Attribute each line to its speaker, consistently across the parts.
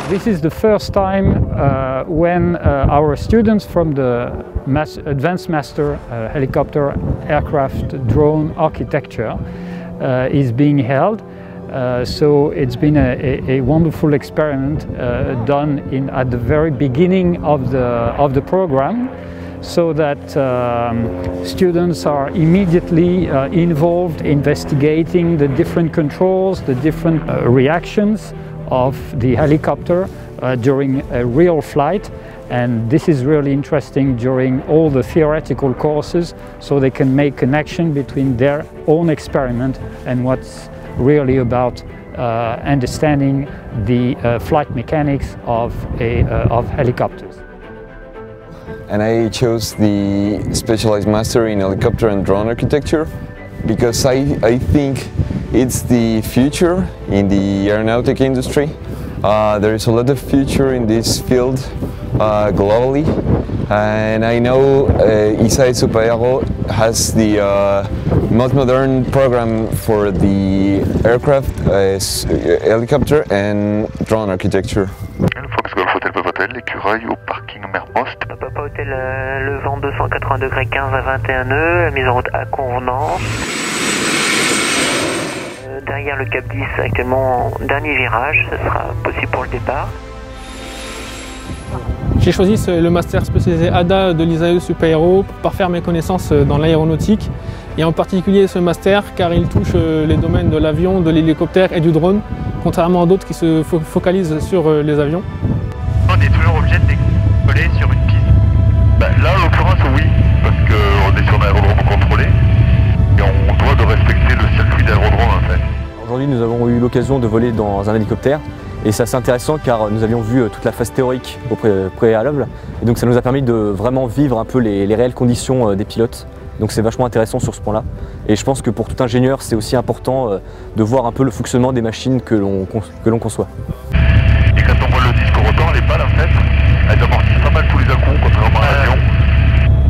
Speaker 1: This is the first time when our students from the Advanced Master Helicopter Aircraft Drone Architecture is being held. So it's been a wonderful experiment done at the very beginning of the program, so that students are immediately involved investigating the different controls, the different reactions of the helicopter during a real flight. And this is really interesting during all the theoretical courses, so they can make connection between their own experiment and what's really about understanding the flight mechanics of helicopters.
Speaker 2: And I chose the Specialized Master in Helicopter and Drone Architecture because I think it's the future in the aeronautic industry. There is a lot of future in this field globally, and I know ISAE Supaero has the most modern program for the aircraft, helicopter and drone architecture.
Speaker 3: Fox Golf Hotel Papa Hotel, l'écuraille au parking Mermost.
Speaker 4: Papa Hotel, le vent 280 degrés 15 à 21 nœuds, la mise en route à convenance. Derrière le Cap 10, actuellement dernier virage, ce sera possible pour le départ.
Speaker 5: J'ai choisi le master spécialisé ADA de l'ISAE Supaero pour parfaire mes connaissances dans l'aéronautique, et en particulier ce master car il touche les domaines de l'avion, de l'hélicoptère et du drone, contrairement à d'autres qui se focalisent sur les avions.
Speaker 3: On est toujours obligé de décoller sur une piste. Là en l'occurrence oui, parce qu'on est sur un aérodrome contrôlé et on doit de respecter le circuit d'aérodrome en fait.
Speaker 6: Aujourd'hui nous avons eu l'occasion de voler dans un hélicoptère. Et c'est assez intéressant car nous avions vu toute la phase théorique au préalable, et donc ça nous a permis de vraiment vivre un peu les réelles conditions des pilotes. Donc c'est vachement intéressant sur ce point-là. Et je pense que pour tout ingénieur, c'est aussi important de voir un peu le fonctionnement des machines que l'on conçoit.
Speaker 3: Et quand on voit le disque au rotor, les pales en fait, elles amortissent pas mal tous les à-coups, contrairement à l'avion.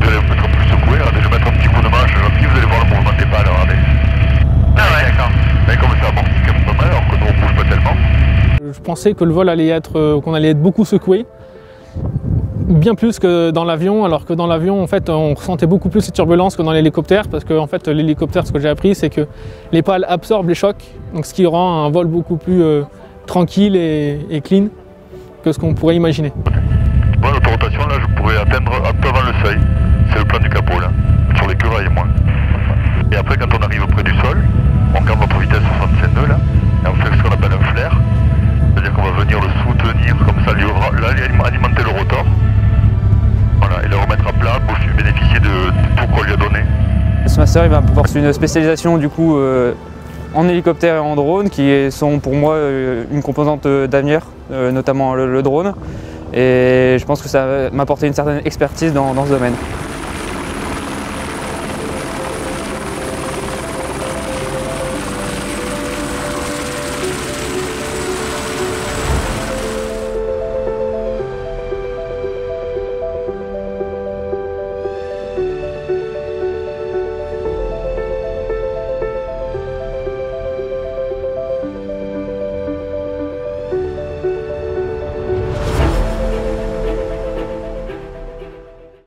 Speaker 3: Vous allez peut-être un peu secouer, regardez, je vais mettre un petit coup de manche, puis vous allez voir le mouvement des pales, regardez. Ah ouais, d'accord. Mais comme ça amortit quand même pas mal, alors que nous on bouge pas tellement.
Speaker 5: Je pensais que le vol allait être, qu'on allait être beaucoup secoué, bien plus que dans l'avion, alors que dans l'avion en fait on ressentait beaucoup plus les turbulences que dans l'hélicoptère, parce que en fait l'hélicoptère, ce que j'ai appris, c'est que les pales absorbent les chocs, donc ce qui rend un vol beaucoup plus tranquille et clean que ce qu'on pourrait imaginer.
Speaker 3: Bon, l'auto-rotation là je pourrais atteindre un peu avant le seuil, c'est le plan du capot là, sur l'écuraille et moins. Et après quand on arrive près du sol, on garde notre vitesse 65 nœuds là, et on fait ce qu'on appelle un flair. C'est-à-dire qu'on va venir le soutenir comme ça, alimenter le rotor, voilà, et le remettre à plat pour bénéficier de tout qu'on lui a donné.
Speaker 7: Ce master il va porter une spécialisation du coup en hélicoptère et en drone qui sont pour moi une composante d'avenir, notamment le drone, et je pense que ça va m'apporter une certaine expertise dans ce domaine.